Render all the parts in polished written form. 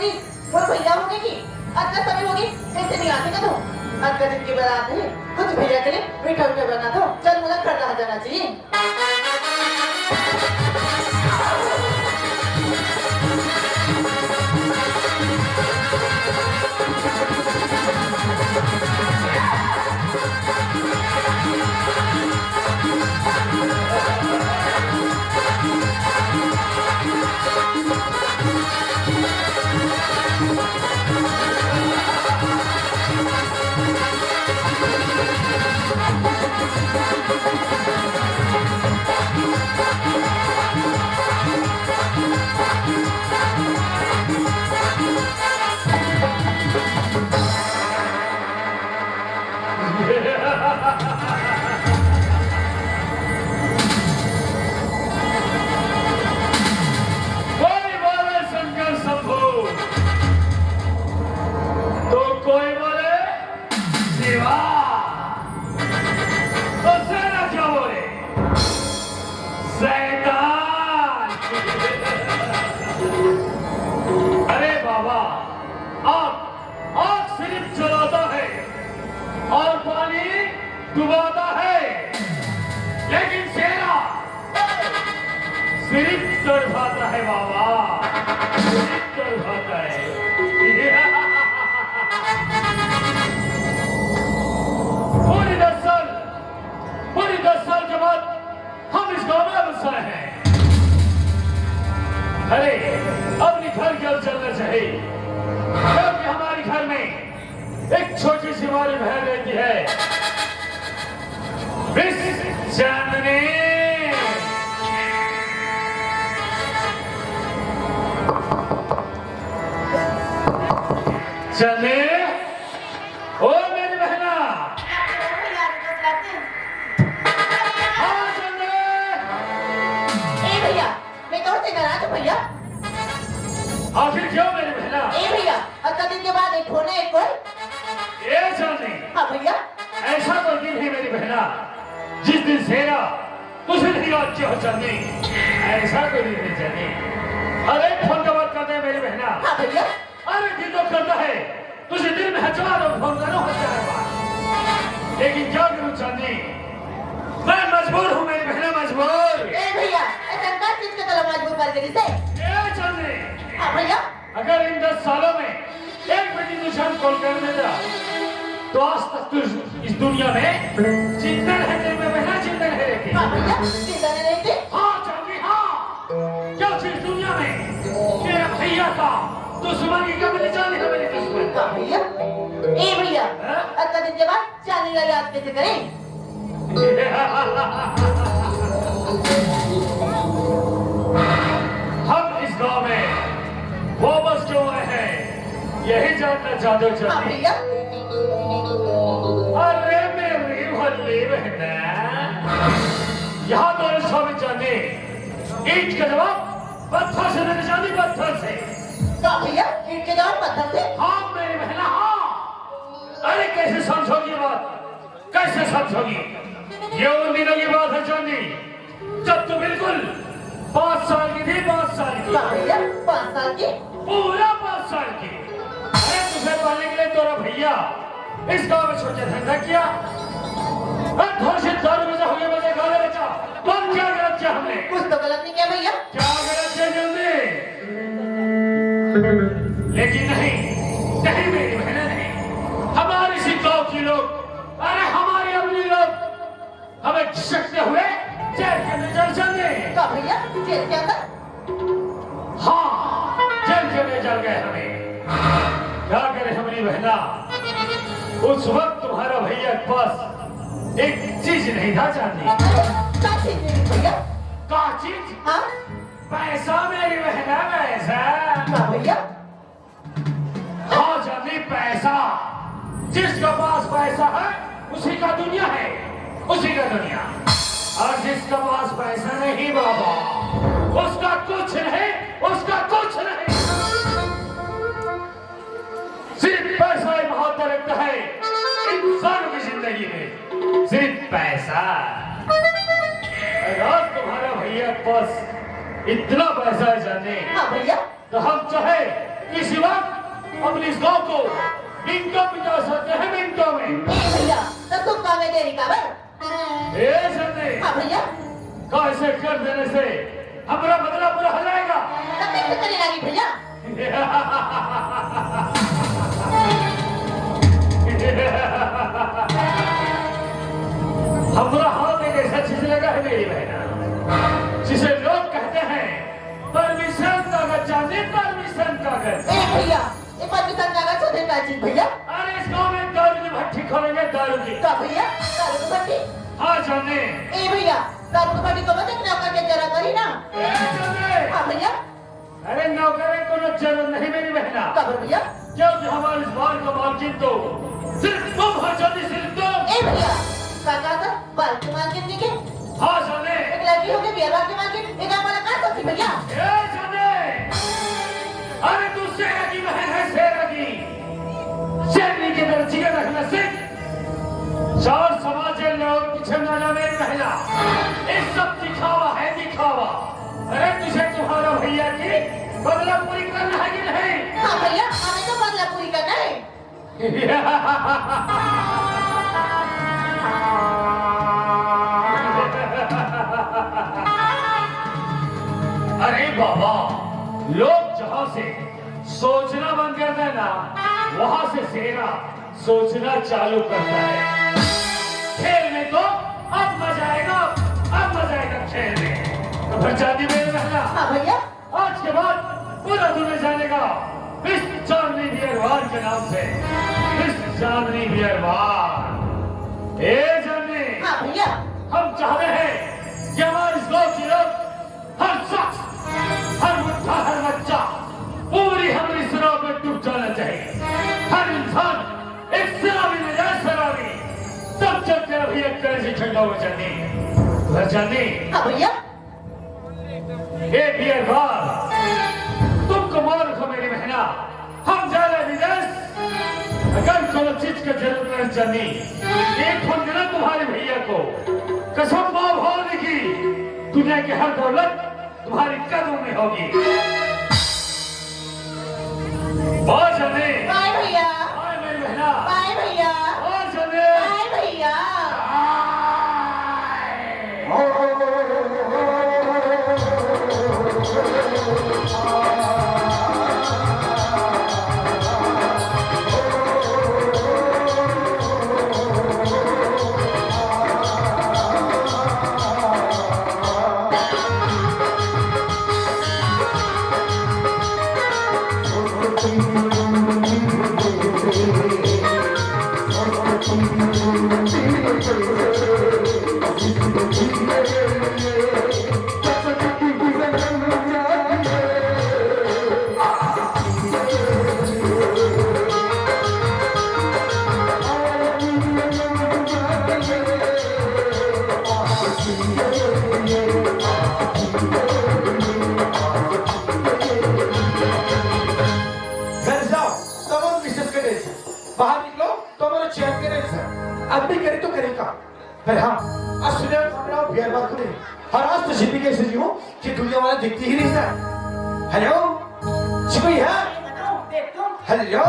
होगी और भैया होगी कि अक्का सभी होगी कैसे नहीं आती ना तू अक्का जिनकी बारात है कुछ भैया के लिए मीठा मीठा बना दो चल मुझे कर रहा जाना चाहिए डुबाता है लेकिन शेरा सिर्फ तड़पाता है बाबा सिर्फ तड़पाता है पूरी 10 साल के बाद हम इस गांव में बस रहे हैं अरे अपनी घर की ओर चलना चाहिए क्योंकि हमारे घर में एक छोटी सी हमारी बहन रहती है चांदनी चले ओ मेरी बहना हाँ चले ए भैया मैं तो से नाराज हूँ भैया आखिर क्यों मेरी बहना ए भैया अक्का दिन के बाद एक फोन है एक कॉल ये चांदनी हाँ भैया ऐसा कोई दिन है मेरी बहना जिस दिन सेना उस दिन ही अच्छी हो जानी ऐसा कोई नहीं जानी अरे फोन का बात करते हैं मेरी बहना हाँ भैया अरे दिन तो करता है तुझे दिन में हजार फोन करो लेकिन क्या करूं चांदी मैं मजबूर हूँ मेरी बहना मजबूर ए भैया ऐसा क्या चीज का तलब मजबूर कर देगी से ए चांदी हाँ भैया अगर इन 10 सालों में एक मिनट निशान कॉल कर देता तो आज तक तू इस दुनिया में चिंतन है तेरे में बहना चिंतन है रहती हाँ भैया चिंता नहीं रहती हाँ चांदी हाँ क्या चीज दुनिया में तेरा भैया का दुश्मनी का मैंने जाने का मैंने दुश्मन हाँ भैया ए भैया अक्का दिन के बाद चांदी का याद कैसे करें हम इस गांव में वापस क्यों आए हैं यही जानना चाहते हो हाँ चांदी भैया अरे मेरी भली बहना यहाँ तो स्वामी चांदी ईंट का जवाब पत्थर से देने चांदी पत्थर से हाँ भैया ईंट के जवाब पत्थर से हाँ मेरी बहना हाँ अरे कैसे समझोगी बात कैसे समझोगी ये उन दिनों की बात है चांदी जब तू बिल्कुल 5 साल की थी 5 साल की हाँ भैया 5 साल की पूरा 5 साल की अरे तुझे पालने के लिए तेरा भैया इस गांव में छोटे धंधा किया घोषित दारू बजा हुए बजे गाले बचा तुम क्या गलत किया हमने कुछ तो गलत नहीं किया भैया क्या गलत किया जल्दी लेकिन नहीं नहीं मेरी बहनें नहीं हमारे इसी गांव के लोग अरे हमारे अपने लोग हमें झिझकते हुए जेल के अंदर चल जाते क्या भैया जेल के अंदर हाँ जेल के अंदर चल गए हमें क्या करे हमारी बहना उस वक्त तुम्हारा भैया के पास एक चीज नहीं था चांदी क्या चीज नहीं भैया क्या चीज हाँ पैसा मेरी बहना पैसा क्या भैया हाँ चांदी पैसा जिसका पास पैसा है उसी का दुनिया है उसी का दुनिया और जिसका पास पैसा नहीं बाबा उसका कुछ नहीं उसका कुछ नहीं सिर्फ पैसा ही महत्व रखता है इंसान की जिंदगी में सिर्फ पैसा अगर तुम्हारा भैया के पास इतना पैसा है जाने हाँ भैया तो हम चाहे इसी वक्त अपनी इस गांव को मिनटों बिता सकते हैं, मिनटों में। भैया तो तुम काम में देरी का बर ए संदे हाँ भैया कैसे कर देने से हमारा बदला पूरा हो जाएगा। तब कैसे करने लगी भैया हमारा हाथ एक ऐसा चीज लगा है मेरी बहना, जिसे लोग कहते हैं परमिशन कागज, चांदी परमिशन कागज। भैया ये परमिशन कागज होने का चीज भैया। अरे इस गांव में दारू की भट्टी खोलेंगे, दारू की। क्या भैया दारू की भट्टी? हाँ जाने। भैया दारू की भट्टी को बता नौकर के जरा करी ना। हाँ भैया। अरे नौकर को जरूरत नहीं मेरी बहना। कब भैया? क्योंकि हमारे इस बार का मालकिन तो सिर्फ तुम हो जानी, सिर्फ तुम। भैया काका था बाल की मालकिन जी के। हाँ जाने। एक लड़की होगी बिहार की मालकिन, एक हमारा कहाँ सोची भैया? जाने। अरे तू शेर की बहन है, शेर की। शेरनी के तरह जिगर रखना सीख। चार समाज के लोग पीछे न जाने महिला, इस सब दिखावा है, दिखावा। अरे तुझे तुम्हारा भैया की बदला पूरी करना है कि नहीं? हाँ भैया हमें तो बदला पूरी करना है। अरे बाबा, लोग जहां से सोचना बंद कर देना, वहां से सेना सोचना चालू करता है। खेल में तो अब मजा आएगा, अब मजा आएगा खेल में। तो फिर चांदी मेरे रहना। हाँ भैया। आज के बाद पूरा दुनिया जानेगा इस चांदनी बियर बार के नाम से, इस चांदनी बियर बार। ए जानने। हाँ भैया। हम चाहते हैं कि हमारे इस गांव के लोग, हर शख्स, हर बुढ़ा, हर बच्चा पूरी हमारी शराब में डूब जाना चाहिए। हर इंसान एक शराबी में जाए, शराबी, तब जब तेरा भी एक तरह से ठंडा हो जाने। हाँ भैया। ये बियर बार तुमको मार रखो मेरी बहना। हम जा रहे विदेश, अगर कोनो चीज का जरूरत नहीं जानी, एक फोन देना तुम्हारे भैया को। कसम मां भगवान की, दुनिया की हर दौलत तुम्हारी कदम में होगी। बाय जाने। बाय भैया। बाय मेरी बहना। बाय भैया। बाय जाने। बाय भैया। दिखती ही नहीं था। हेलो कोई है? हेलो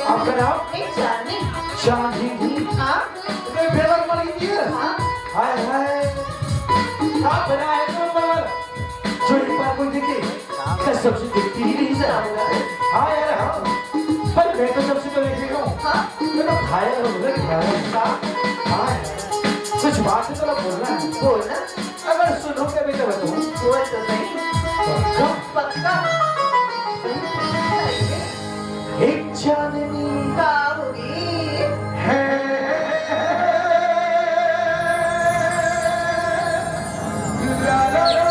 आपका नाम? चांदनी। हाँ तुम्हें फेवर मर गई है? हाँ हाय हाय आप बना है नंबर जो एक बार कोई देखे कसम से दिखती ही नहीं सर। हाँ यार हाँ, पर मैं तो सबसे तो देखेगा हूँ। हाँ मैं तो खाया और बोला कि हाँ कुछ बात तो बोलना है। बोलना अगर सुनो कभी तो बताऊँ। बोल तो नहीं पक्का। एक चांदनी का होगी है ला ला ला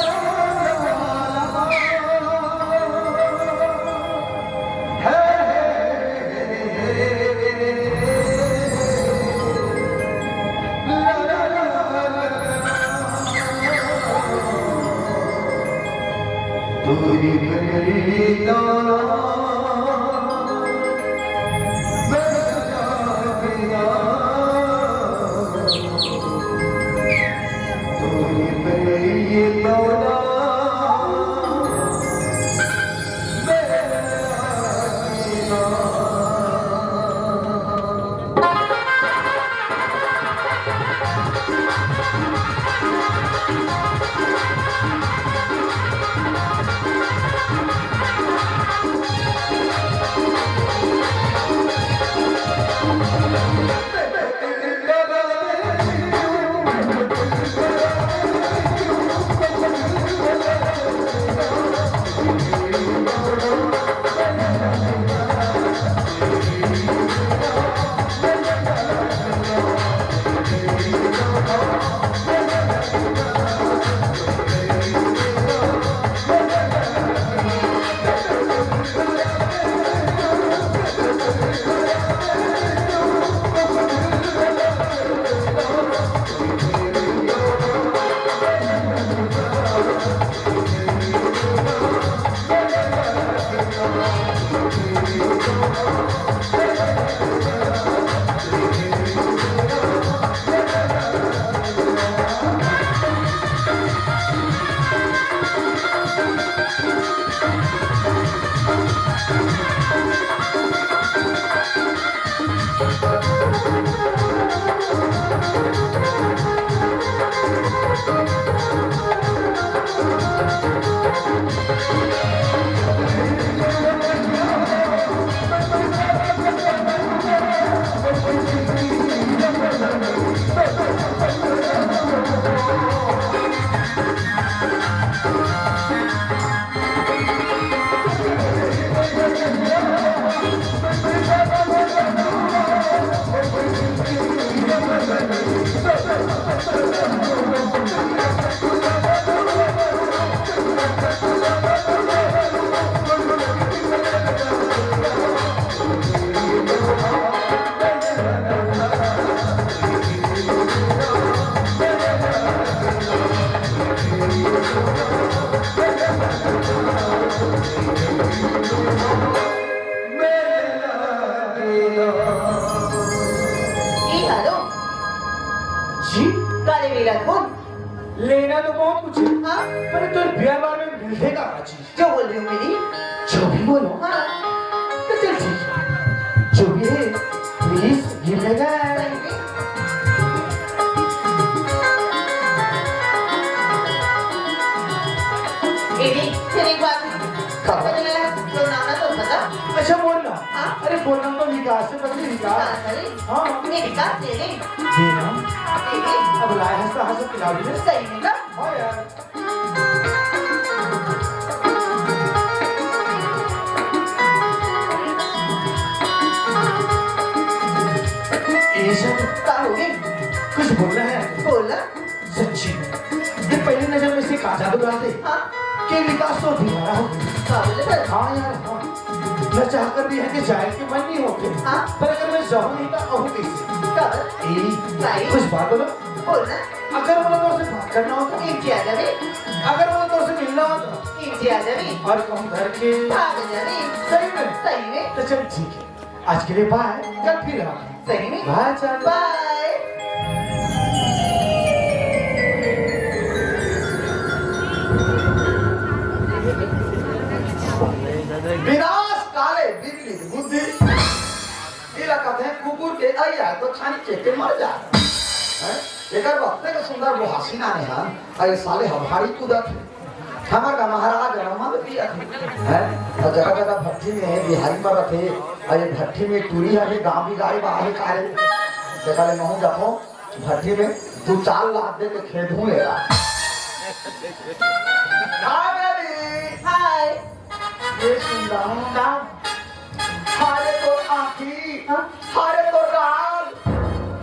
ये हालो जी काले वीरा कौन लेना तो बहुत कुछ है हाँ पर तो ब्याह बार में मिलेगा क्या चीज जो बोल रही हूँ मेरी जो भी बोलो हाँ तो चल ठीक है जो भी है प्लीज गिव मी दैट एडी फिर एक बात हाँ। बदला तो नाना तो पता अच्छा बोलना हाँ। अरे बोलना तो विकास से पहले विकास हाँ ये विकास दे दे देना दे दे अब लाए हंसता हंसता खिला दे सही में ना हाँ यार ये सब क्या हो गई कुछ बोलना है बोला सच्ची ये पहली नजर में से काजा तो डालते हाँ कि विकास तो दीवाना हो गया क्या बोले सर हाँ यार हाँ मैं चाहकर भी है कि जाए के मन नहीं होते हाँ। पर अगर मैं जाऊँ नहीं तो ahूँ कैसे क्या ए, कुछ बात बोलो बोलना अगर बोला तो उसे बात करना होता इंडिया जावे अगर बोला तो उसे मिलना होता इंडिया जावे और कम घर के भाग जावे सही में तो चल ठीक है आज के लिए बाय कल फिर आते सही में बाय चल बाय विनाश काले विपरीत बुद्धि इला कहते हैं कुकुर के आया तो छानी चेक के मर जा हैं एकर वक्ते के सुंदर वो हसीना ने हां अरे साले हमारी कूदत हमार का महाराज रमा में पिया है और जगह जगह भट्टी में बिहारी पर रखे अरे भट्टी में टूरी है गांव भी गाड़ी बाहर कारे देखा ले महू जाओ भट्टी में 2-4 लाख दे के खेत हूं लेगा हाय बेबी हाय ये सुंदर नाम हारे तो आँखी हारे तो गाल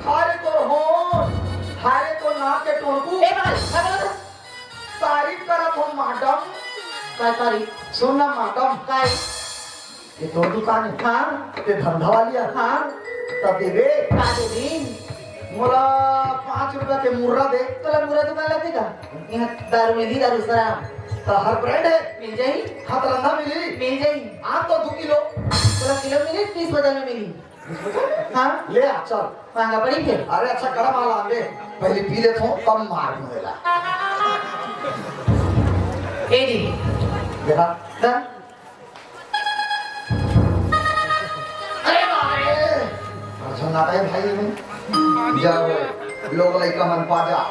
हारे तो होंठ हारे तो नाक के टोकू ए बाल क्या बोला तारीफ करत हो मैडम काय तारी सुनना मैडम काय ये तो दुकान है हाँ ते धंधा वाली है हाँ तब देवे का दे दिन मोला 5 रुपया के मुर्रा दे तोला मुरा दुकान लगेगा यहाँ दारू मिली दारू शराब तो हर ब्रांड है मिल जाई हाथ रंधा मिली मिल जाई आप तो 2 किलो तोला किलो मिली 30 बजा में मिली हाँ ले आ चल महंगा पड़ी फिर अरे अच्छा कड़ा माल आंगे पहले पी लेता हूँ कम मार दूंगा ए दी देखा दा अरे बाबरे अच्छा ना है भाई में जब लोग लड़का मन पा जा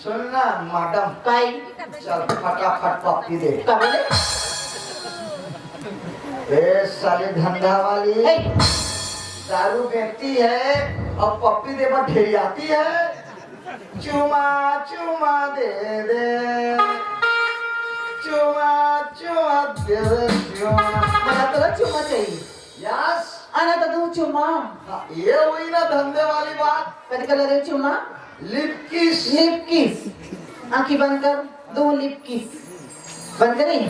सुनना मैडम काय चल फटाफट पप्पी दे का बोले ए साली धंधा वाली ए दारू बेचती है और पप्पी दे पर ढेरियाती है चुमा चुमा दे दे चुमा चुमा दे दे चुमा मला तुला चुमा चाहिए यस आना तो तू चुमा ये हुई ना धंधे वाली बात कधी कलर है चुमा लिप किस लिप किस आंखें बंद कर 2 लिप किस बंद करें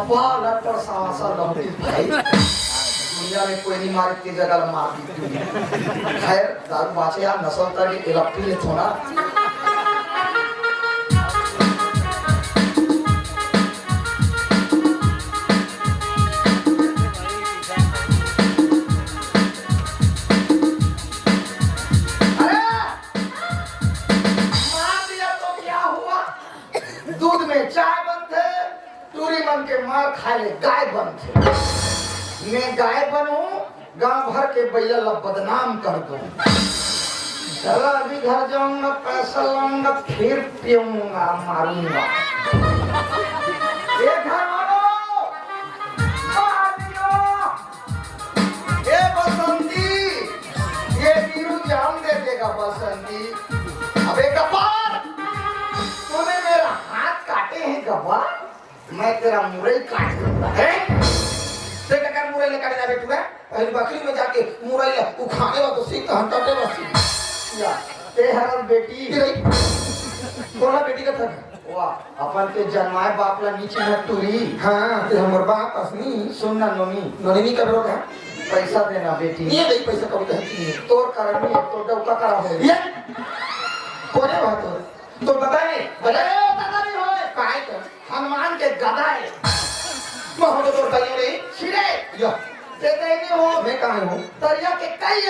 कपाल पर सासा लंबी भाई दुनिया में कोई नहीं मार के जगह मार दी खैर दारू बाचे यार नस्ल का ये इलाकी ले थोड़ा दूध में चाय बनते टूरी बन के मार खाए ले गाय बनते मैं गाय बनूं गांव भर के बैला ला बदनाम कर दूं चलो अभी घर जाऊंगा पैसा लाऊंगा फिर पीऊंगा मारूंगा ये घर वालों ये बसंती ये वीरू जान दे देगा बसंती अबे कपार तूने मेरा हाथ काटे हैं गवा मैं तेरा मुरई काट दूंगा है देख अगर मुरई ले काटे जा बेटू है पहले बकरी में जाके मुरई ले उखाड़े वा तो सीख हंटाते बस या ते हरल बेटी कोना बेटी का था वाह अपन के जन्माए बाप ला नीचे न टूरी हां ते हमर बाप असनी सुनना नोनी का रोग है पैसा देना बेटी ये नहीं पैसा कब कहती है तोर कारण में तो डौका करा हो ये कोने बात तो बताए दादा नहीं होए काय तो हनुमान के गदा है मोहम्मद तो तैयार रे छिरे या ते नहीं हो मैं कहां हूं तरिया के कई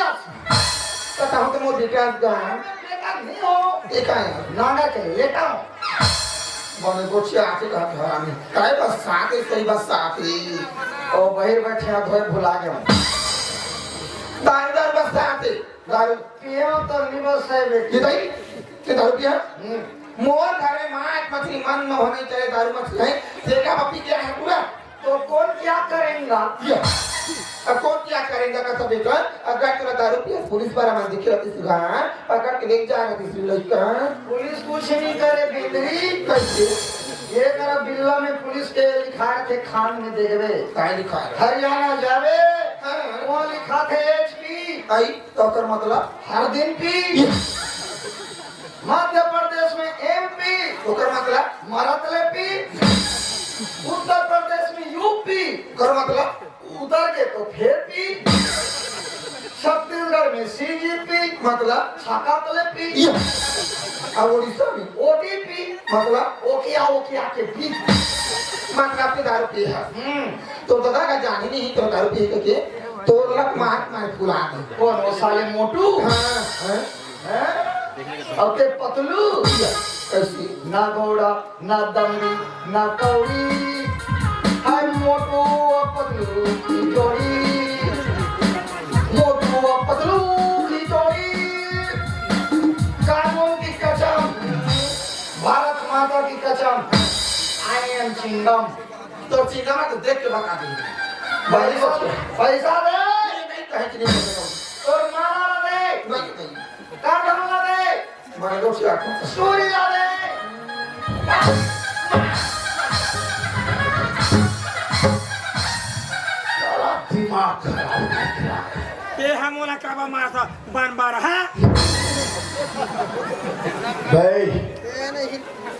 पता हो तो मोदी का लेका नहीं हो एक है नाना के लेका बने गोछी आके कहा घर में काय बस साथे सही बस साथे ओ बहिर बैठे धोए भुला गए दांदर बस साथे दारू पियो तो निबस है बेटी के दारू पिया मोर घरे मांस मछली मन में होने चाहिए दारू मछली है देखा पपी क्या है पूरा तो कौन क्या करेगा अब कौन क्या करेगा का सब बेटा अगर तेरा दारू पिया पुलिस पर हम दिख रही थी गां पकड़ के ले जाएगा किसी लड़का पुलिस कुछ नहीं करे बिंदरी कैसे ये करा बिल्ला में पुलिस के लिखाए थे खान में देवे काय लिखा है हरियाणा जावे वो लिखा थे एचपी आई तो कर मतलब हर दिन पी मध्य प्रदेश में एमपी ओकर मतलब मरतले पी उत्तर प्रदेश में यूपी ओकर मतलब उधर के तो फिर पी छत्तीसगढ़ में सीजीपी मतलब छाकातले पी और उड़ीसा में ओडीपी मतलब ओकिया के पी मतलब के दारू पी है तो दादा का जाने नहीं तो दारू पी के तो लक महात्मा फुला दे कौन वो साले मोटू हां हैं अब ते पतलू कैसी ना घोड़ा ना दमड़ी ना कौड़ी हाय मोटू पतलू की जोड़ी मोटू पतलू की जोड़ी कानून की कसम भारत माता की कसम आई एम चिंगम तो चिंगम को देख के बता दूंगा पैसा दे नहीं कहीं नहीं और मारा दे नहीं काम ला दे बड़े लोग से आको स्टोरी ला दे साला दिमाग खराब ते हमोला काबा मारता बान बार है भाई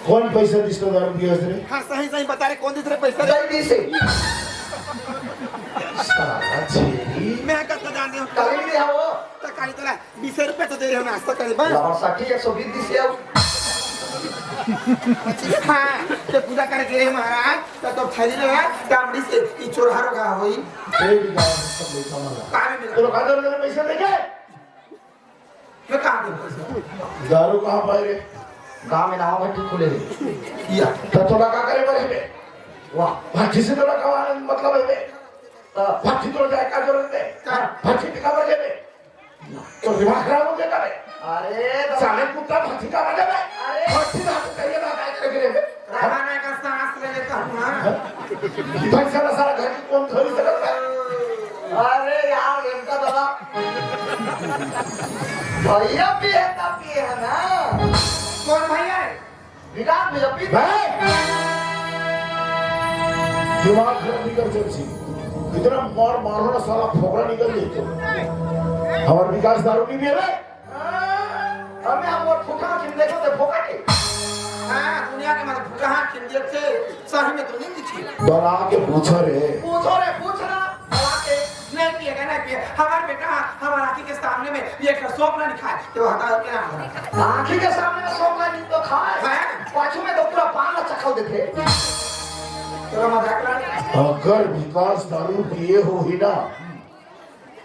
कौन पैसा दिसतो दारू पियास रे हां सही बता रे कौन दे पैसा जल्दी से साला छेरी मैं कत जान दे काली दे हो तो काली तला 20 रुपए तो दे रहे हो नाश्ता करे बस और 60 120 दी से आओ हां ते पूजा करे के महाराज तो थैली लगा डामड़ी से ई चोरहारो का होई ए भी गाँव में सब लोग कमा कारे में तो लोग खादर में पैसा देंगे मैं कहां दे पैसा दारू कहाँ पाए रे गांव में नाव भट्टी खुले या तो थोड़ा का करे बरे बे वाह भाटी से थोड़ा का मतलब है बे तो भाटी तो जाए का जरूरत है भाटी का बजे बे तो दिमाग खराब हो गया रे अरे साले कुत्ता भाटी का बजे बे अरे भाटी का तो कहिए ना काय करे बे रहना का सांस ले लेता हूं हां पैसा ना सारा घर की कौन खरीद सकता है अरे यार इनका दादा भैया भी है तब भी है ना कौन भैया है विराट भैया भी भाई दिमाग खराब नहीं कर चलसी इतना मारो ना साला फोकरा निकल जाए हमारे विकास दारू नहीं पिए रे हमें हम और फुका के देखो तो फुका के हां दुनिया के कहाँ खिंडियत से सही में तो नहीं दिखी बना के पूछो रे पूछना बना के नहीं पिएगा नहीं पिए हमारे बेटा हमारे आँखी के सामने में ये सोप ना दिखाए तो हटा के ना आँखी के सामने में सोप नहीं तो खाए पाछू में तो पूरा पान चखल देते तेरा मजाक ना अगर विकास दारू पिए हो ही ना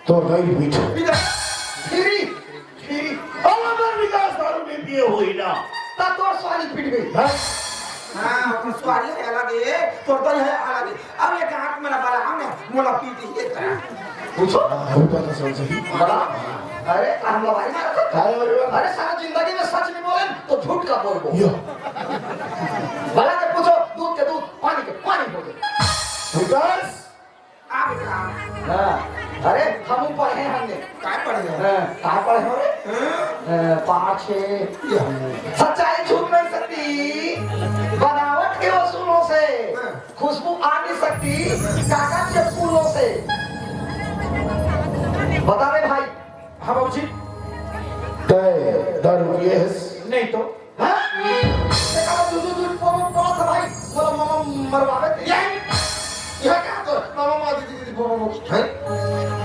तो नहीं पीछे फिरी अगर विकास दारू नहीं पिए हो ही ना ता तोर स्वाली पिट गई हाँ अपन स्वारी है अलग है तोड़ता है अलग है अब ये कहाँ मेरा बड़ा हमने मोला पीती ये तरह पूछो ऊपर का सोच ही बड़ा अरे हम लवाई मारा काय वाले अरे सारा जिंदगी में सच नहीं बोले तो झूठ का बोल यो भला के पूछो दूध के दूध पानी के पानी बोले विकास आप इधर हाँ अरे हम पढ़े हैं हमने काय पड़ गया कहाँ पढ़े हो रे 5 सच्चाई छूट नहीं सकती बनावट के वसूलों से खुशबू आ नहीं सकती कागज के फूलों से बता रहे भाई हाँ बाबू जी तय दारू पिए है नहीं तो हाँ देखा दूध बोला था भाई बोला मामा मरवावे थे यह क्या तो मामा मामा दीदी बोलो हैं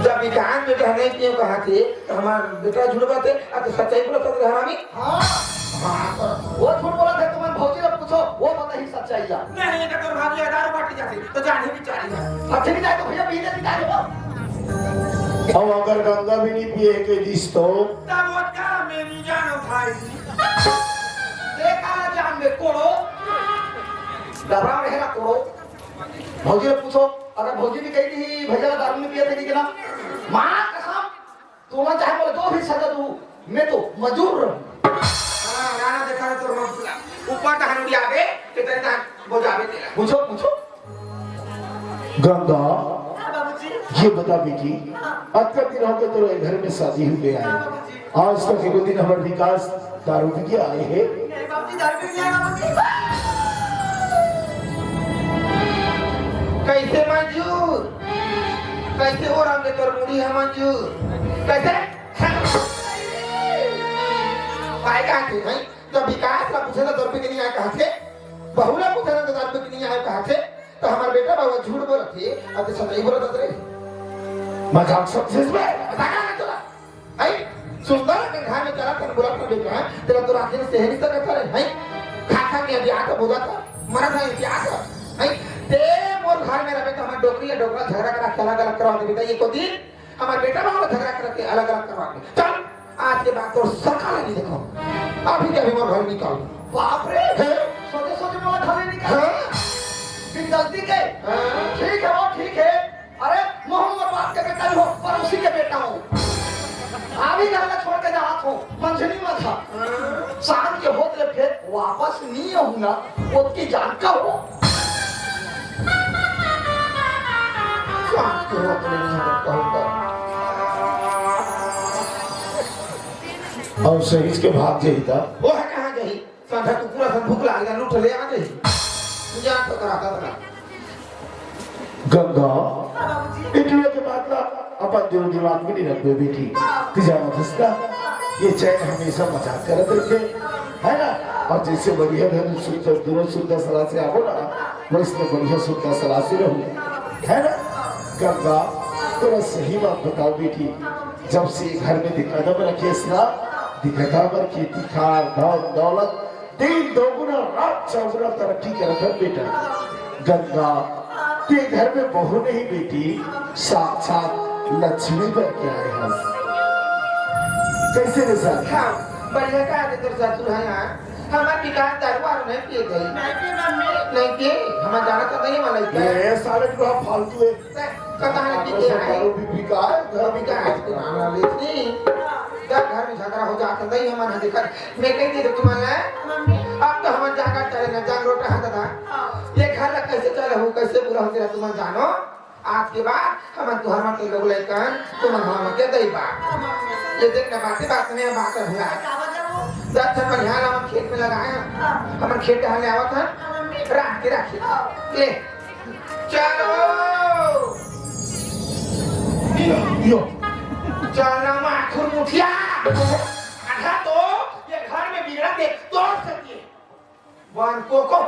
जब विकास में कहने क्यों कहा थे तो हमारा बेटा झूठ बात है अब तो सच्चाई बोला तो हरामी हाँ वो झूठ बोला था तुम्हारे भौजी ने पूछो वो बता ही सच्चाई है नहीं ये तो भागी 1000 बाटी जाती तो जाने भी चाहिए अच्छी नहीं जाए तो भैया पीने निकाल लो अब अगर गंगा भी नहीं पिए के दिस तो तब वो क्या मेरी जान उठाई देखा ना जान में कोड़ो डबरा में है ना कोड़ो भौजी ने पूछो अगर भौजी भी कही थी भैया दारू में पिए थे कि ना मां कसम तुम्हें चाहे बोले तो भी सजा दूं मैं तो मजूर रहूं हां गाना देखा तो ऊपर तहन उड़ी आवे के तेरे तक बोझावे तेरा पूछो पूछो गंगा बाबूजी ये बता बेटी आज तक दिन हो गए तो घर में शादी हुए आए आज तक एक दिन हमारे विकास दारू पी के आए हैं नहीं बाबूजी दारू पी लिया बाबूजी कैसे मंजूर कैसे हो रंग तोर मुड़ी है मंजूर कैसे भाई कहा थे भाई जब विकास का पूछे ना 2 रुपए के नहीं आए कहा थे बहू ने पूछे ना 2 रुपए के नहीं आए कहा थे तो हमारे बेटा बाबा झूठ बोल थे अब तो सच्चाई बोल रहा थे मजाक सक्सेस में बता ना तोरा भाई सुंदर के घर में चला कर बोला कर बेटा तेरा तो रात में शहरी से करता है भाई खा के अभी आता बोला था मरा था क्या था भाई ते मोर घर में रहे तो हमारे डोकरी डोकरा झगड़ा करा के अलग अलग करवा दे बेटा ये को दिन हमारे बेटा बाबा झगड़ा करके अलग अलग करवा दे चल आज के बाद तो सरकार नहीं देखो अभी के अभी मोर घर निकाल बाप रे सोचे सोचे बोला खाने निकाल बिन गलती के ठीक है वो ठीक है अरे मोहम्मद बाप के बेटा हो पर उसी के बेटा हो अभी घर में छोड़ के जात हो मंझनी में था शाम के होते फिर वापस नहीं आऊंगा उसकी जान का हो सांस के होते नहीं है कहूँगा और सही के भाग जाई था वो है कहाँ गई संधा तू पूरा सन भूख लागेगा लूट ले आ गई जान तो कराता था गंगा इटले के बाद ना अपन दिमाग में नहीं रखते बेटी तिजारा फसता ये चैन हमेशा मजाक करते रहे है ना और जैसे बढ़िया घर सुंदर दोनों सुंदर सलाह से आओ ना वैसे बढ़िया सुंदर सलाह से रहो है ना गंगा थोड़ा सही बात बताओ बेटी जब से घर में कदम रखे ना दिखता पर की दिखार दौलत दिन दोगुना रात चौगुना तरक्की करता बेटा गंगा ते घर में बहू नहीं बेटी साक्षात लक्ष्मी बन के आए हैं कैसे रे सर हाँ बढ़िया का आदि तेरे साथ है यार हमारे विकास दारू वारू नहीं पिए गई नहीं पिए हमारे जाना तो नहीं वाला है ये सारे जो फालतू है कहाँ है पिए दारू भी बिका है घर भी विकास के नाम ना लेती जब घर में झगड़ा हो जाता नहीं हमारे दिक्कत मैं कही थी तुम्हारा अब तो हमारे जाकर चलेगा जान रोटा हाथ था ये घर में कैसे चले हो कैसे पूरा हो तेरा तुम्हारा जानो आज के बाद हम तुहरा के लोग लेकर तुम हम के दई बात ये देखना बात में बात हुआ जब तक बढ़िया हम खेत में लगाए हमारे खेत हाले आवत है राख के राखी ले चलो यो चलो माखुर मुठिया आधा तो ये घर में बिगड़ा के तोड़ सकती है वन कोको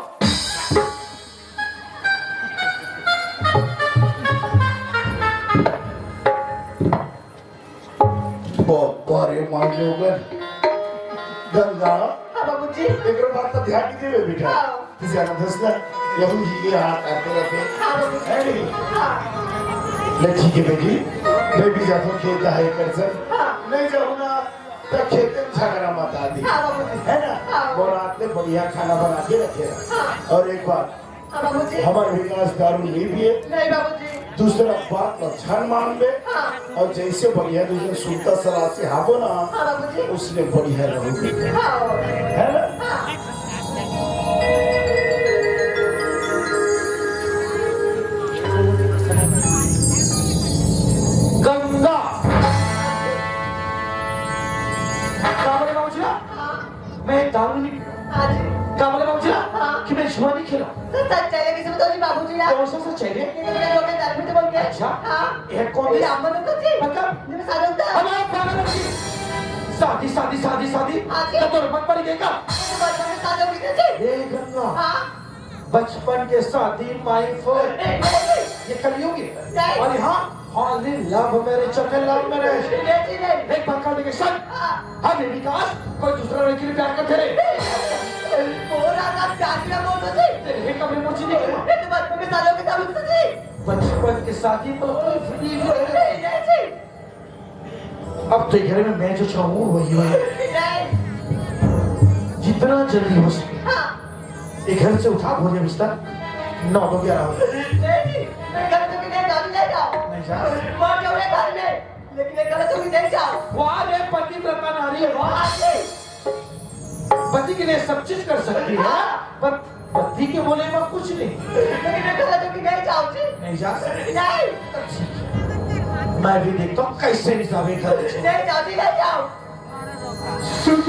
बारे मांगे उगर गंगा हाँ बाबूजी एक बात का ध्यान दीजिए बेटा तुझे धसला यहूं ही हाथ आते रहते हाँ बाबूजी है नहीं हाँ ले ठीक है बेटी मैं भी जाता हूँ खेत है कर सर हाँ नहीं जाऊँ ना तो खेत में झगड़ा मत आदि हाँ बाबूजी है ना हाँ। वो रात में बढ़िया खाना बना के रखेगा हाँ। और एक बात हाँ बाबूजी हमारे विकास दारू नहीं पिए नहीं बाबूजी दूसरा बात लक्षण मान ले हाँ और जैसे बढ़िया दूसरे सुनता सलाह से हाबो ना हाँ बाबूजी उसने बढ़िया रहोगे हाँ है ना हाँ गंगा क्या बोले बाबूजी ना हाँ मैं दारू नहीं हाँ जी क्या बोले बाबूजी ना हाँ। कि मैं जुआ नहीं खेला तो सच चले किसी बताओ जी बाबूजी यार कौन सा सच है रे ये तो मेरे लोग दारू पीते बोल के अच्छा। हाँ ये कौन ये है? अम्मा ने तो जी मतलब ये सारे होता है हमारा पागल है शादी शादी शादी शादी हाँ जी। तो तुम मत पड़ गए क्या तो बचपन में सारे हो गए जी ये गंगा हाँ बचपन के शादी माई फोर नहीं बाबूजी ये कलयुगी नहीं। और यहाँ हॉली लव मैरिज चक्कर लव मैरिज नहीं जी नहीं एक बात करने के सन हाँ हम विकास कोई दूसरा लड़की ने प्यार करते रहे पूरा रात प्यार किया बोल दो जी तेरे कमरे मुझे नहीं किया ये तो बचपन में सारे हो गए दारू पीते जी बचपन के साथी पर कोई फ्री नहीं नहीं जी अब तो घर में मैं जो चाहूँ वही हो नहीं जितना जल्दी हो सके हाँ ये घर से उठा भोजन बिस्तर 9 बजे 11 बजे नहीं जी मैं घर से भी नहीं जाऊँ ले जाओ नहीं जा मर जाऊँ घर में लेकिन मैं घर से भी नहीं जाऊँ वाह रे पति व्रता नारी है वाह हाँ जी पति के लिए सब चीज कर सकती है पर पति के बोले में कुछ नहीं लेकिन मैं घर से भी नहीं जाऊँ जी नहीं जा सकती नहीं मैं भी देखता हूँ कैसे निजामे घर नहीं जाऊँ जी नहीं जाऊँ सुख